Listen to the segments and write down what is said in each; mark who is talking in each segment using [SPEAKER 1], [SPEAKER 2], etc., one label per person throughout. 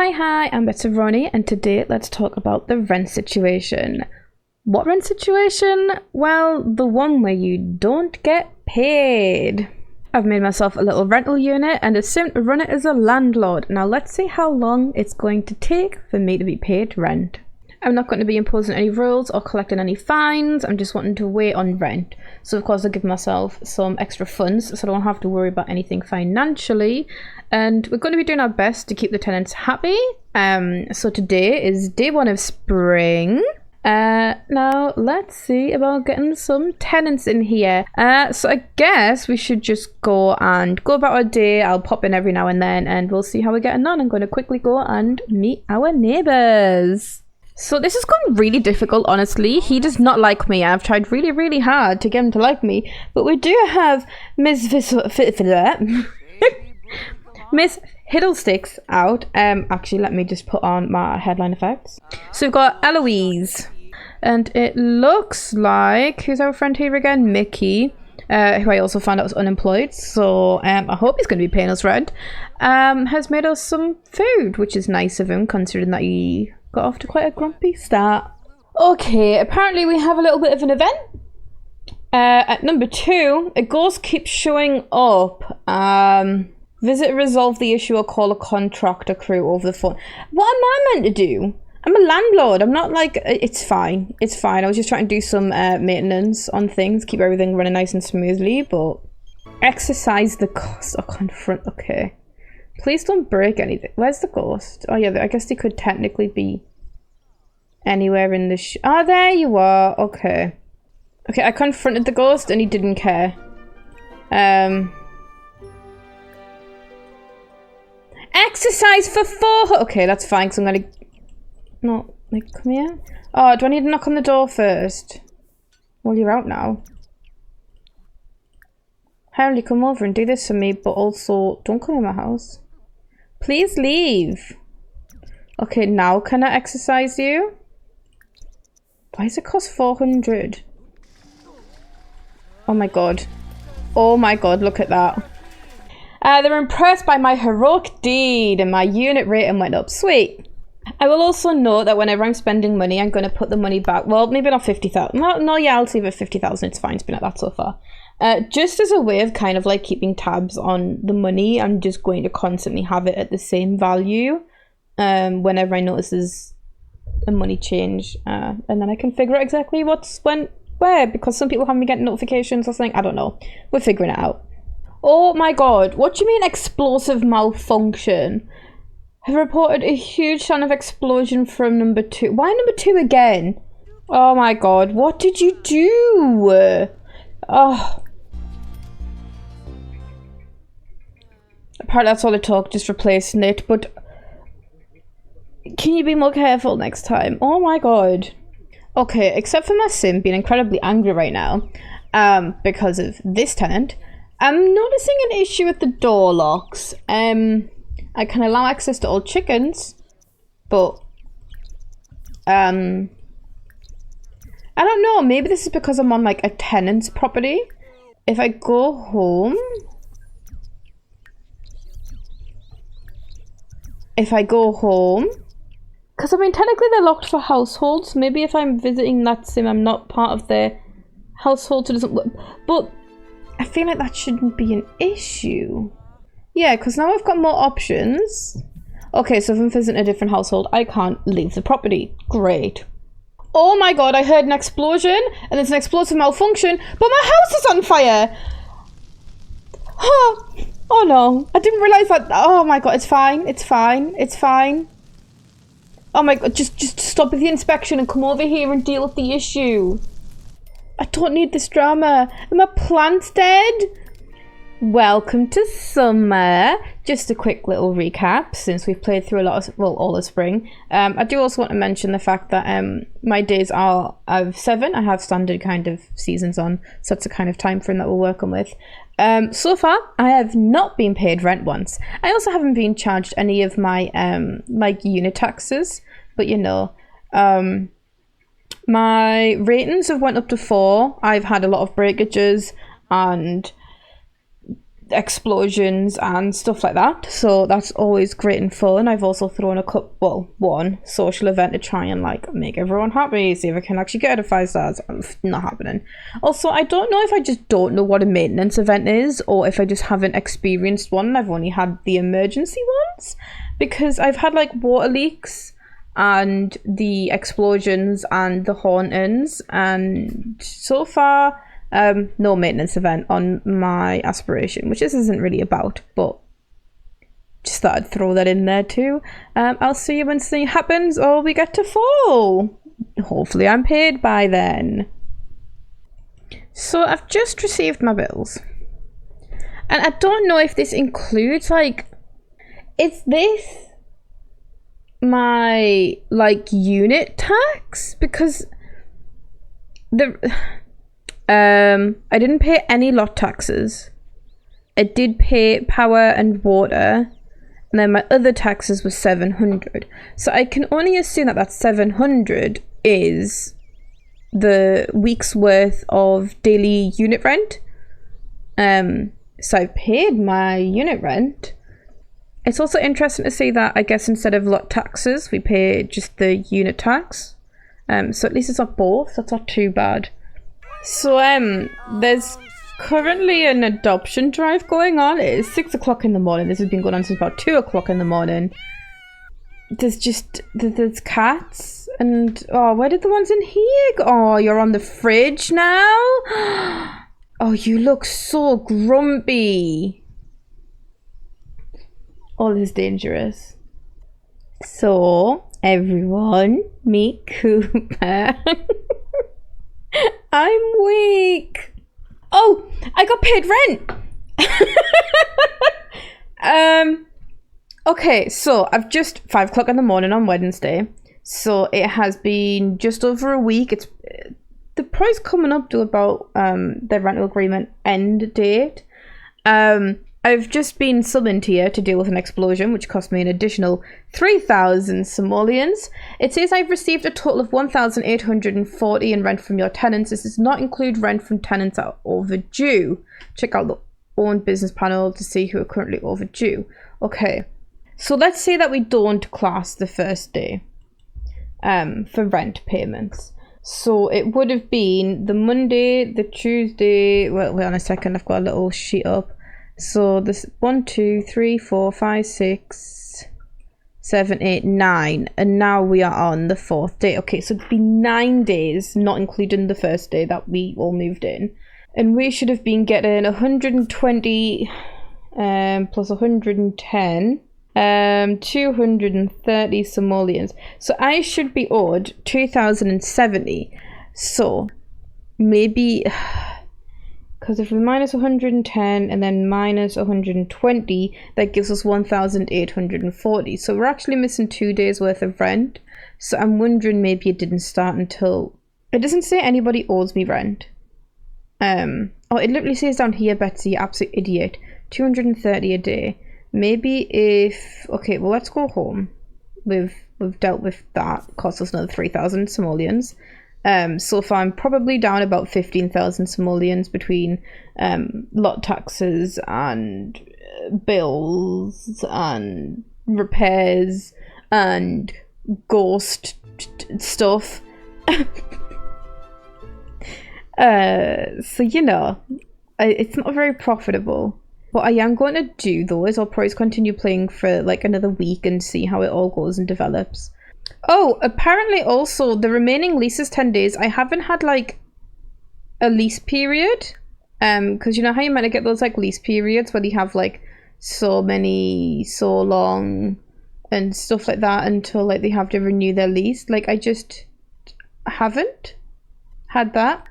[SPEAKER 1] Hi, I'm Betsy Ronnie, and today let's talk about the rent situation. What rent situation? Well, the one where you don't get paid. I've made myself a little rental unit and assumed to run it as a landlord. Now let's see how long it's going to take for me to be paid rent. I'm not going to be imposing any rules or collecting any fines. I'm just wanting to wait on rent. So of course I give myself some extra funds so I don't have to worry about anything financially. And we're going to be doing our best to keep the tenants happy. So today is day one of spring. Now let's see about getting some tenants in here. So I guess we should just go about our day. I'll pop in every now and then and we'll see how we're getting on. I'm going to quickly go and meet our neighbours. So this is going really difficult, honestly. He does not like me. I've tried really hard to get him to like me. But we do have Miss Hiddlesticks out. Actually, let me just put on my headline effects. So we've got Eloise. And it looks like, who's our friend here again? Mickey. Who I also found out was unemployed. So I hope he's going to be paying us rent. Has made us some food, which is nice of him, considering that he got off to quite a grumpy start. Okay, apparently we have a little bit of an event. At number 2, a ghost keeps showing up. Visit resolve the issue or call a contractor crew over the phone. What am I meant to do? I'm a landlord. I'm not like... It's fine. It's fine. I was just trying to do some maintenance on things. Keep everything running nice and smoothly, but... Exercise the cost or confront... Okay. Please don't break anything. Where's the ghost? Oh yeah, I guess they could technically be anywhere in the oh, there you are. Okay. Okay, I confronted the ghost and he didn't care. Exercise for 4... Okay, that's fine, because I'm gonna... No, like, come here. Oh, do I need to knock on the door first? Well, you're out now. Harley, come over and do this for me, but also, don't come in my house. Please leave. Okay, now can I exercise you? Why does it cost 400? Oh my god. Oh my god, look at that. They're impressed by my heroic deed and my unit rating went up. Sweet. I will also note that whenever I'm spending money, I'm going to put the money back. Well, maybe not 50,000. No, yeah, I'll leave it 50,000. It's fine. It's been at that so far. Just as a way of kind of like keeping tabs on the money, I'm just going to constantly have it at the same value whenever I notice there's a money change. And then I can figure out exactly what's went where, because some people haven't been getting notifications or something. I don't know. We're figuring it out. Oh my god, what do you mean explosive malfunction? Have reported a huge sound of explosion from number 2. Why number 2 again? Oh my god, what did you do? Oh. Apparently that's all it took, just replacing it, but can you be more careful next time? Oh my god. Okay, except for my sim being incredibly angry right now, because of this tenant, I'm noticing an issue with the door locks. I can allow access to all chickens, but I don't know, maybe this is because I'm on like a tenant's property. If I go home, because I mean technically they're locked for households, maybe if I'm visiting that sim I'm not part of their household, so it doesn't work, but I feel like that shouldn't be an issue. Yeah, because now I've got more options. Okay, so if I'm visiting a different household, I can't leave the property. Great. Oh my god, I heard an explosion, and there's an explosive malfunction, but my house is on fire! Oh no, I didn't realise that. Oh my god, it's fine, it's fine, it's fine. Oh my god, just stop with the inspection and come over here and deal with the issue. I don't need this drama. Are my plants dead? Welcome to summer. Just a quick little recap since we've played through a lot of, well, all of spring. I do also want to mention the fact that my days are of 7. I have standard kind of seasons on, so that's the kind of time frame that we're working with. So far, I have not been paid rent once. I also haven't been charged any of my like unit taxes, but you know, my ratings have went up to 4. I've had a lot of breakages and explosions and stuff like that, so that's always great and fun. I've also thrown one social event to try and like make everyone happy, see if I can actually get it to 5 stars. Not happening. Also, I don't know if I just don't know what a maintenance event is, or if I just haven't experienced one. I've only had the emergency ones, because I've had like water leaks and the explosions and the hauntings, and so far no maintenance event on my aspiration, which this isn't really about, but just thought I'd throw that in there too. I'll see you when something happens or we get to fall. Hopefully I'm paid by then. So I've just received my bills, and I don't know if this includes like, is this my like unit tax? Because I didn't pay any lot taxes. I did pay power and water, and then my other taxes was 700. So I can only assume that that 700 is the week's worth of daily unit rent. So I paid my unit rent. It's also interesting to see that I guess instead of lot taxes, we pay just the unit tax. So at least it's not both. That's not too bad. So there's currently an adoption drive going on. It is 6 o'clock in the morning. This has been going on since about 2 o'clock in the morning. There's cats, and oh, where did the ones in here go? Oh, you're on the fridge now. Oh, you look so grumpy. Oh, this is dangerous. So everyone, meet Cooper. I'm weak. Oh, I got paid rent. Okay, so I've just 5 o'clock in the morning on Wednesday. So it has been just over a week. It's the price coming up to about the rental agreement end date. I've just been summoned here to deal with an explosion, which cost me an additional 3,000 simoleons. It says I've received a total of 1,840 in rent from your tenants. This does not include rent from tenants that are overdue. Check out the own business panel to see who are currently overdue. Okay, so let's say that we don't class the first day for rent payments. So it would have been the Monday, the Tuesday. Well, wait on a second, I've got a little sheet up. So this 1, 2, 3, 4, 5, 6, 7, 8, 9, and now we are on the 4th day. Okay, so it'd be 9 days, not including the first day that we all moved in, and we should have been getting 120 plus 110, 230 simoleons. So I should be owed 2,070. So maybe, because if we minus 110 and then minus 120, that gives us 1,840. So we're actually missing 2 days worth of rent. So I'm wondering maybe it didn't start until... It doesn't say anybody owes me rent. Oh, it literally says down here, Betsy, you absolute idiot. 230 a day. Maybe if... Okay, well, let's go home. We've dealt with that. Cost us another 3,000 simoleons. So far I'm probably down about 15,000 simoleons between lot taxes and bills and repairs and ghost stuff. So you know, it's not very profitable. What I am going to do though is I'll probably continue playing for like another week and see how it all goes and develops. Oh, apparently also the remaining lease is 10 days. I haven't had like a lease period. Because you know how you're meant to get those like lease periods where you have like so long and stuff like that until like they have to renew their lease. Like I just haven't had that.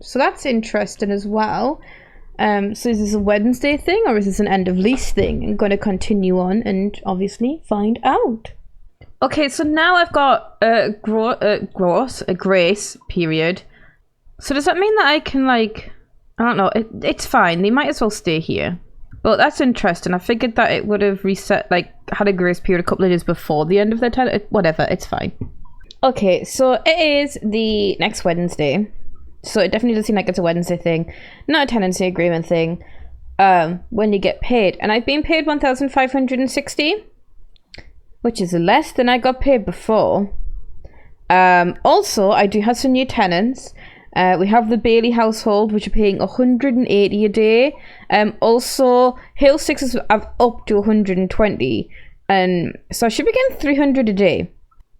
[SPEAKER 1] So that's interesting as well. So is this a Wednesday thing or is this an end of lease thing? I'm going to continue on and obviously find out. Okay, so now I've got a grace period. So does that mean that I can like, I don't know, it's fine. They might as well stay here. But that's interesting. I figured that it would have reset, like had a grace period a couple of days before the end of their tenant. Whatever, it's fine. Okay, so it is the next Wednesday. So it definitely does seem like it's a Wednesday thing, not a tenancy agreement thing. when you get paid. And I've been paid 1,560, which is less than I got paid before. Also, I do have some new tenants. We have the Bailey household, which are paying 180 a day. Also, Hill 6 is up to 120. And so I should be getting 300 a day.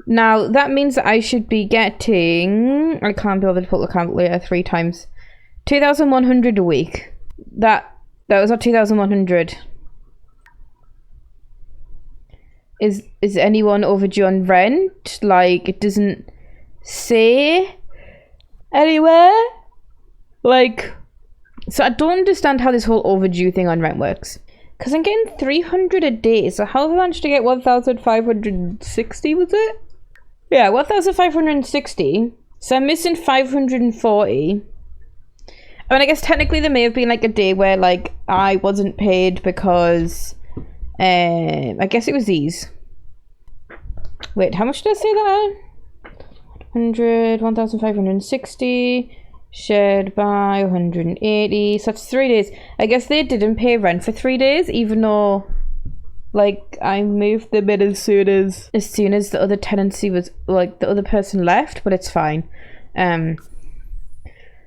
[SPEAKER 1] Now, that means that I should be getting... I can't be able to put the calculator 3 times. 2,100 a week. That was not 2,100. Is anyone overdue on rent? Like, it doesn't say anywhere. Like, so I don't understand how this whole overdue thing on rent works. Because I'm getting 300 a day. So how have I managed to get 1,560, was it? Yeah, 1,560. So I'm missing 540. I mean, I guess technically there may have been like a day where like I wasn't paid because I guess it was these. Wait, how much did I say that? 1,560 shared by 180. So that's 3 days. I guess they didn't pay rent for 3 days, even though like I moved them in as soon as the other tenancy was like the other person left, but it's fine.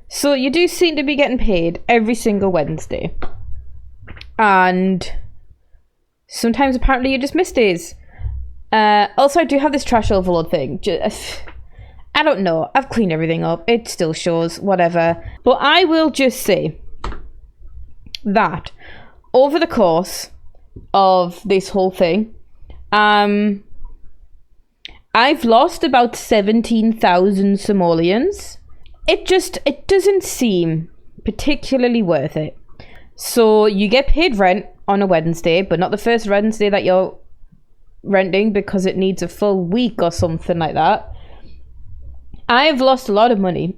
[SPEAKER 1] So you do seem to be getting paid every single Wednesday. And sometimes apparently you just miss days. Also, I do have this trash overload thing. I don't know. I've cleaned everything up. It still shows, whatever. But I will just say that over the course of this whole thing, I've lost about 17,000 simoleons. It doesn't seem particularly worth it. So you get paid rent on a Wednesday, but not the first Wednesday that you're renting because it needs a full week or something like that. I've lost a lot of money.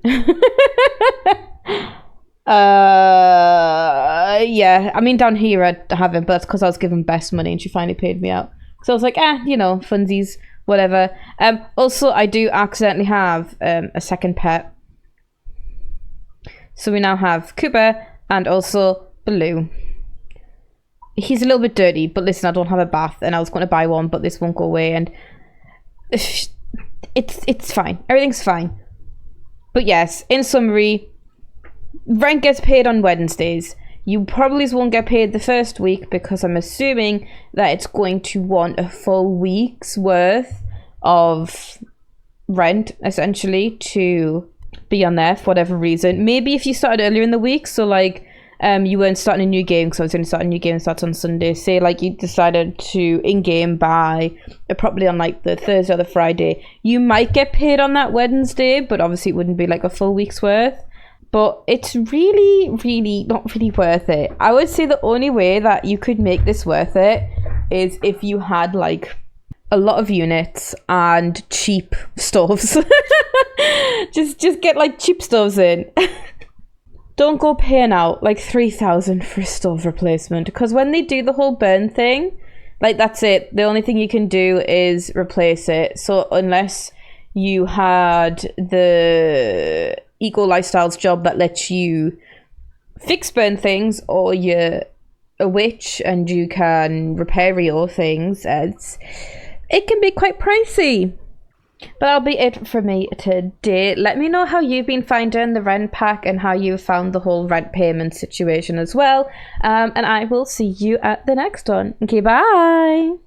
[SPEAKER 1] Yeah, I mean down here I haven't, but that's because I was given best money and she finally paid me out. So I was like, you know, funsies, whatever. Also, I do accidentally have a second pet. So we now have Cooper and also Baloo. He's a little bit dirty, but listen, I don't have a bath and I was going to buy one, but this won't go away and it's fine. Everything's fine. But yes, in summary, rent gets paid on Wednesdays. You probably won't get paid the first week because I'm assuming that it's going to want a full week's worth of rent, essentially, to be on there for whatever reason. Maybe if you started earlier in the week, so like you weren't starting a new game because I was going to start a new game and starts on Sunday. Say like you decided to in-game buy probably on like the Thursday or the Friday. You might get paid on that Wednesday, but obviously it wouldn't be like a full week's worth. But it's really, really not really worth it. I would say the only way that you could make this worth it is if you had like a lot of units and cheap stoves. just get like cheap stoves in. Don't go paying out like 3,000 for a stove replacement, because when they do the whole burn thing, like that's it. The only thing you can do is replace it. So unless you had the Eco Lifestyles job that lets you fix burn things, or you're a witch and you can repair your things, it can be quite pricey. But that'll be it for me today. Let me know how you've been finding the rent pack and how you found the whole rent payment situation as well. And I will see you at the next one. Okay, bye!